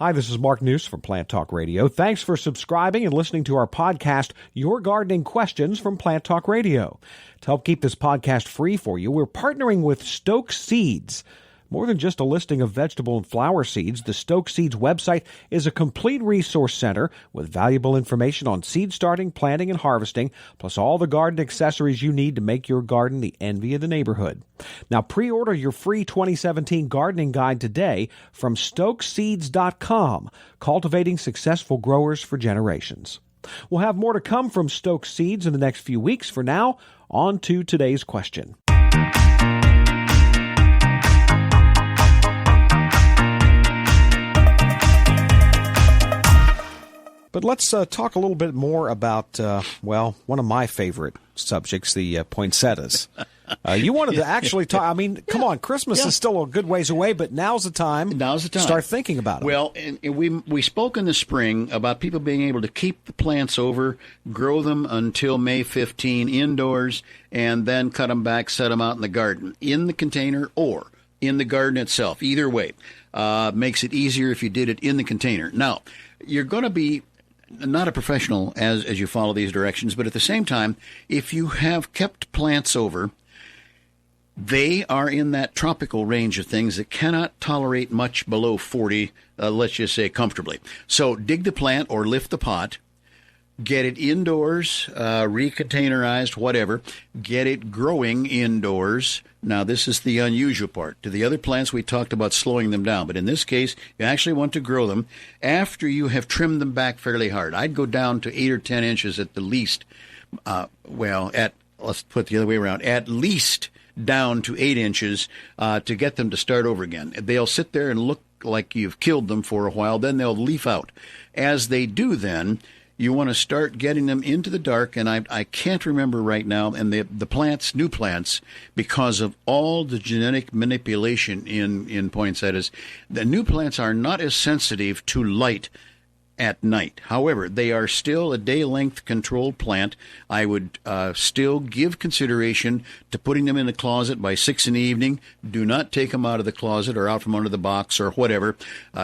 Hi, this is Mark News from Plant Talk Radio. Thanks for subscribing and listening to our podcast, Your Gardening Questions from Plant Talk Radio. To help keep this podcast free for you, we're partnering with Stoke Seeds. More than just a listing of vegetable and flower seeds, the Stoke Seeds website is a complete resource center with valuable information on seed starting, planting, and harvesting, plus all the garden accessories you need to make your garden the envy of the neighborhood. Now, pre-order your free 2017 gardening guide today from stokeseeds.com, cultivating successful growers for generations. We'll have more to come from Stoke Seeds in the next few weeks. For now, on to today's question. But let's talk a little bit more about, one of my favorite subjects, the poinsettias. You wanted to actually talk, come on, Christmas is still a good ways away, but now's the time to start thinking about it. Well, and we spoke in the spring about people being able to keep the plants over, grow them until May 15 indoors, and then cut them back, set them out in the garden, in the container or in the garden itself. Either way, makes it easier if you did it in the container. Now, you're going to be not a professional as you follow these directions, but at the same time, if you have kept plants over, they are in that tropical range of things that cannot tolerate much below 40, let's just say comfortably. So dig the plant or lift the pot, get it indoors, recontainerized, whatever, get it growing indoors. Now, this is the unusual part. To the other plants, we talked about slowing them down. But in this case, you actually want to grow them after you have trimmed them back fairly hard. I'd go down to 8 or 10 inches at the least. Let's put it the other way around. At least down to 8 inches to get them to start over again. They'll sit there and look like you've killed them for a while. Then they'll leaf out. As they do then, you want to start getting them into the dark, and I can't remember right now, and the plants, new plants, because of all the genetic manipulation in poinsettias, the new plants are not as sensitive to light at night. However, they are still a day-length controlled plant. I would still give consideration to putting them in the closet by 6 in the evening. Do not take them out of the closet or out from under the box or whatever.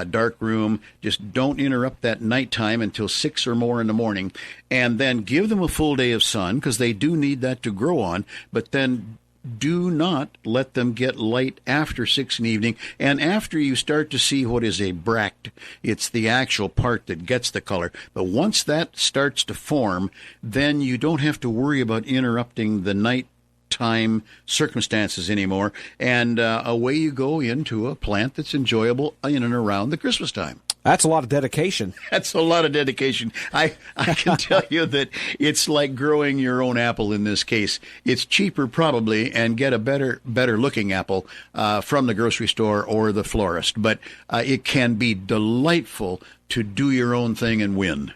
Dark room. Just don't interrupt that nighttime until 6 or more in the morning. And then give them a full day of sun, because they do need that to grow on. But then do not let them get light after 6 in the evening. And after you start to see what is a bract, it's the actual part that gets the color. But once that starts to form, then you don't have to worry about interrupting the nighttime circumstances anymore. And away you go into a plant that's enjoyable in and around the Christmas time. That's a lot of dedication. That's a lot of dedication. I can tell you that it's like growing your own apple in this case. It's cheaper probably, and get a better looking apple from the grocery store or the florist. But it can be delightful to do your own thing and win.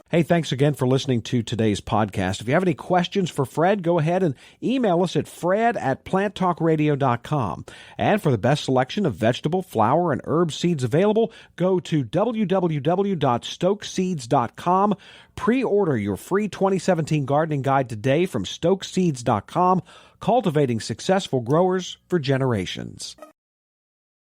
Hey, thanks again for listening to today's podcast. If you have any questions for Fred, go ahead and email us at fred@planttalkradio.com. And for the best selection of vegetable, flower, and herb seeds available, go to www.stokeseeds.com. Pre-order your free 2017 gardening guide today from stokeseeds.com, cultivating successful growers for generations.